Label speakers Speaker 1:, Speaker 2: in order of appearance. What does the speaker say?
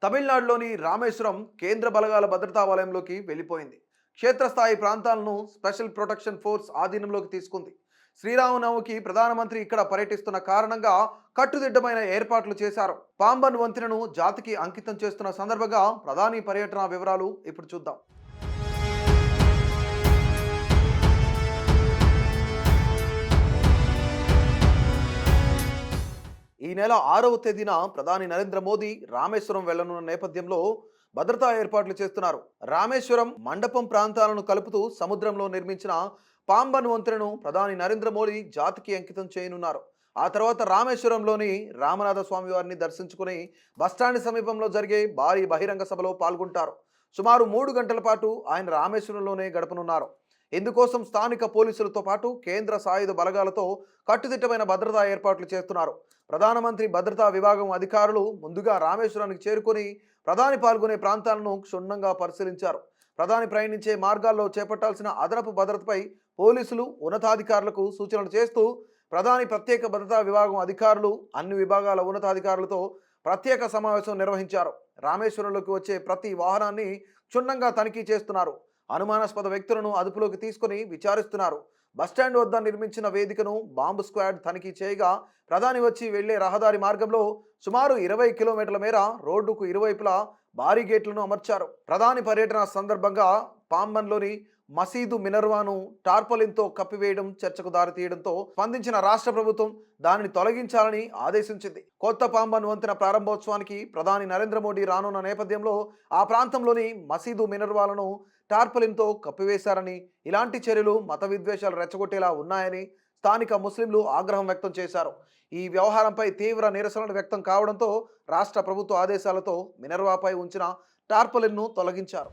Speaker 1: తమిళనాడులోని రామేశ్వరం కేంద్ర బలగాల భద్రతా వలయంలోకి వెళ్లిపోయింది. క్షేత్రస్థాయి ప్రాంతాలను స్పెషల్ ప్రొటెక్షన్ ఫోర్స్ ఆధీనంలోకి తీసుకుంది. శ్రీరామనవమికి ప్రధానమంత్రి ఇక్కడ పర్యటిస్తున్న కారణంగా కట్టుదిట్టమైన ఏర్పాట్లు చేశారు. పాంబన్ వంతెనను జాతికి అంకితం చేస్తున్న సందర్భంగా ప్రధాని పర్యటన వివరాలు ఇప్పుడు చూద్దాం. ఈ నెల 6వ తేదీన ప్రధాని నరేంద్ర మోదీ రామేశ్వరం వెళ్లనున్న నేపథ్యంలో భద్రతా ఏర్పాట్లు చేస్తున్నారు. రామేశ్వరం మండపం ప్రాంతాలను కలుపుతూ సముద్రంలో నిర్మించిన పాంబన్ వంతెనను ప్రధాని నరేంద్ర మోదీ జాతికి అంకితం చేయనున్నారు. ఆ తర్వాత రామేశ్వరంలోని రామనాథ స్వామి వారిని దర్శించుకుని బస్టాండ్ సమీపంలో జరిగే భారీ బహిరంగ సభలో పాల్గొంటారు. సుమారు 3 గంటల పాటు ఆయన రామేశ్వరంలోనే గడపనున్నారు. ఇందుకోసం స్థానిక పోలీసులతో పాటు కేంద్ర సాయుధ బలగాలతో కట్టుదిట్టమైన భద్రతా ఏర్పాట్లు చేస్తున్నారు. ప్రధానమంత్రి భద్రతా విభాగం అధికారులు ముందుగా రామేశ్వరానికి చేరుకొని ప్రధాని పాల్గొనే ప్రాంతాలను క్షుణ్ణంగా పరిశీలించారు. ప్రధాని ప్రయాణించే మార్గాల్లో చేపట్టాల్సిన అదనపు భద్రతపై పోలీసులు ఉన్నతాధికారులకు సూచనలు చేస్తూ ప్రధాని ప్రత్యేక భద్రతా విభాగం అధికారులు అన్ని విభాగాల ఉన్నతాధికారులతో ప్రత్యేక సమావేశం నిర్వహించారు. రామేశ్వరంలోకి వచ్చే ప్రతి వాహనాన్ని క్షుణ్ణంగా తనిఖీ చేస్తున్నారు. అనుమానాస్పద వ్యక్తులను అదుపులోకి తీసుకుని విచారిస్తున్నారు. బస్టాండ్ వద్ద నిర్మించిన వేదికను బాంబు స్క్వాడ్ తనిఖీ చేయగా ప్రధాని వచ్చి వెళ్లే రహదారి మార్గంలో సుమారు 20 కిలోమీటర్ల మేర రోడ్డుకు ఇరువైపులా భారీ గేట్లను అమర్చారు. ప్రధాని పర్యటన సందర్భంగా పాంబన్లోని మసీదు మినర్వాను టార్పలిన్తో కప్పివేయడం చర్చకు దారితీయడంతో స్పందించిన రాష్ట్ర ప్రభుత్వం దానిని తొలగించాలని ఆదేశించింది. కొత్త పాంబన్ వంతెన ప్రారంభోత్సవానికి ప్రధాని నరేంద్ర మోడీ రానున్న నేపథ్యంలో ఆ ప్రాంతంలోని మసీదు మినర్వాలను టార్పలిన్తో కప్పివేశారని, ఇలాంటి చర్యలు మత విద్వేషాలు రెచ్చగొట్టేలా ఉన్నాయని స్థానిక ముస్లింలు ఆగ్రహం వ్యక్తం చేశారు. ఈ వ్యవహారంపై తీవ్ర నిరసనలు వ్యక్తం కావడంతో రాష్ట్ర ప్రభుత్వ ఆదేశాలతో మినర్వాపై ఉంచిన టార్పలిన్ను తొలగించారు.